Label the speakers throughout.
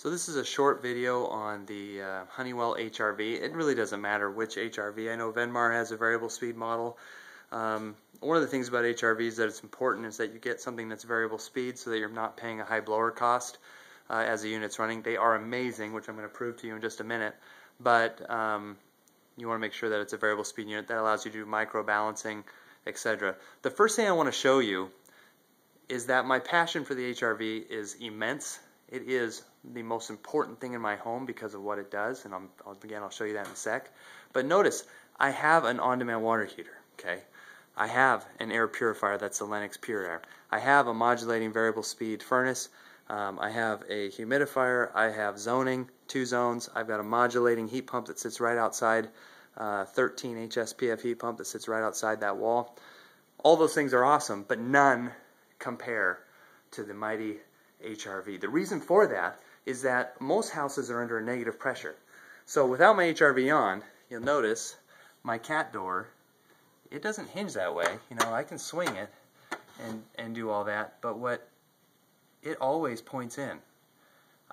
Speaker 1: So this is a short video on the Honeywell HRV. It really doesn't matter which HRV. I know Venmar has a variable speed model. One of the things about HRVs that it's important is that you get something that's variable speed so that you're not paying a high blower cost as the unit's running. They are amazing, which I'm going to prove to you in just a minute, but you want to make sure that it's a variable speed unit that allows you to do micro balancing, etc. The first thing I want to show you is that my passion for the HRV is immense. It is the most important thing in my home because of what it does, and I'll show you that in a sec. But notice, I have an on-demand water heater. Okay, I have an air purifier that's the Lennox Pure Air. I have a modulating variable speed furnace. I have a humidifier. I have zoning, 2 zones. I've got a modulating heat pump that sits right outside, 13 HSPF heat pump that sits right outside that wall. All those things are awesome, but none compare to the mighty HRV. The reason for that is that most houses are under a negative pressure. So without my HRV on, you'll notice my cat door, it doesn't hinge that way. You know, I can swing it and do all that, but it always points in.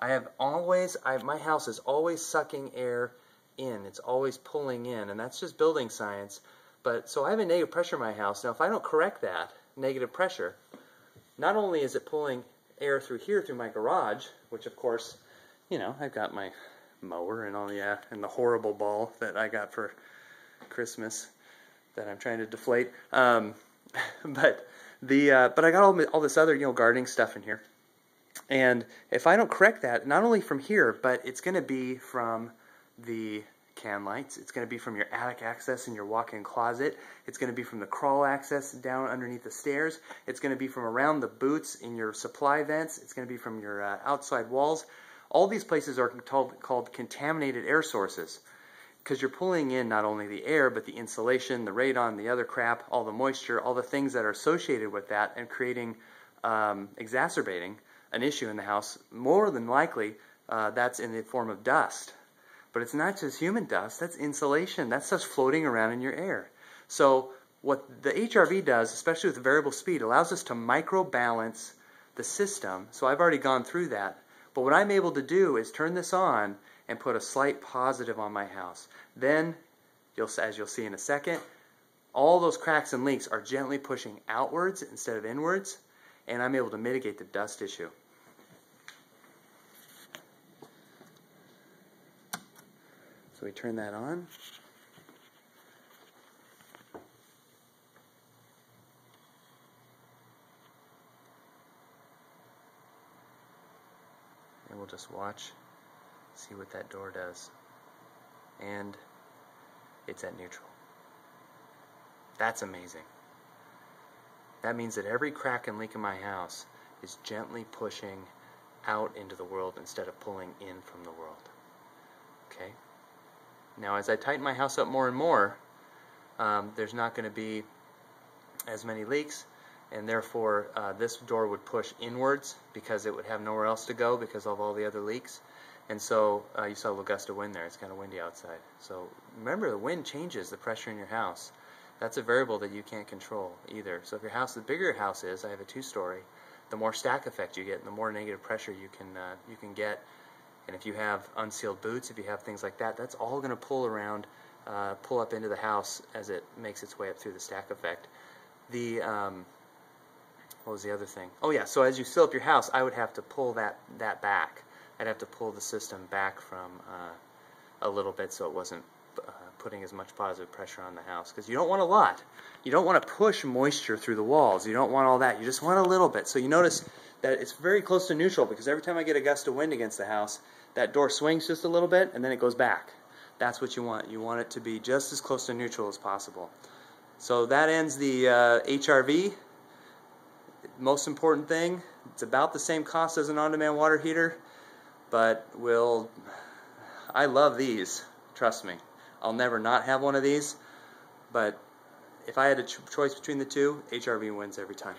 Speaker 1: My house is always sucking air in. It's always pulling in, and that's just building science. But so I have a negative pressure in my house. Now if I don't correct that negative pressure, not only is it pulling air through here through my garage, which of course, you know, I've got my mower and all, yeah, and the horrible ball that I got for Christmas that I'm trying to deflate. But I got all this other, you know, gardening stuff in here. And if I don't correct that, not only from here, but it's going to be from the can lights, it's going to be from your attic access in your walk-in closet, it's going to be from the crawl access down underneath the stairs, it's going to be from around the boots in your supply vents, it's going to be from your outside walls. All these places are called contaminated air sources because you're pulling in not only the air, but the insulation, the radon, the other crap, all the moisture, all the things that are associated with that, and creating, exacerbating an issue in the house. More than likely, that's in the form of dust. But it's not just human dust, that's insulation. That's just floating around in your air. So what the HRV does, especially with the variable speed, allows us to micro-balance the system. So I've already gone through that. But what I'm able to do is turn this on and put a slight positive on my house. Then, as you'll see in a second, all those cracks and leaks are gently pushing outwards instead of inwards, and I'm able to mitigate the dust issue. So we turn that on. And we'll just watch, see what that door does. And it's at neutral. That's amazing. That means that every crack and leak in my house is gently pushing out into the world instead of pulling in from the world. Okay? Now, as I tighten my house up more and more, there's not going to be as many leaks, and therefore this door would push inwards because it would have nowhere else to go because of all the other leaks. And so you saw a little gust of wind there. It's kind of windy outside. So remember, the wind changes the pressure in your house. That's a variable that you can't control either. So if your house, the bigger your house is, I have a 2-story, the more stack effect you get, and the more negative pressure you can get. And if you have unsealed boots, if you have things like that, that's all going to pull around, pull up into the house as it makes its way up through the stack effect. What was the other thing? Oh yeah, so as you seal up your house, I would have to pull that back. I'd have to pull the system back from a little bit so it wasn't putting as much positive pressure on the house. Because you don't want a lot. You don't want to push moisture through the walls. You don't want all that. You just want a little bit. So you notice that it's very close to neutral because every time I get a gust of wind against the house, that door swings just a little bit and then it goes back. That's what you want. You want it to be just as close to neutral as possible. So that ends the HRV. Most important thing, it's about the same cost as an on-demand water heater, but I love these, trust me. I'll never not have one of these, but if I had a choice between the two, HRV wins every time.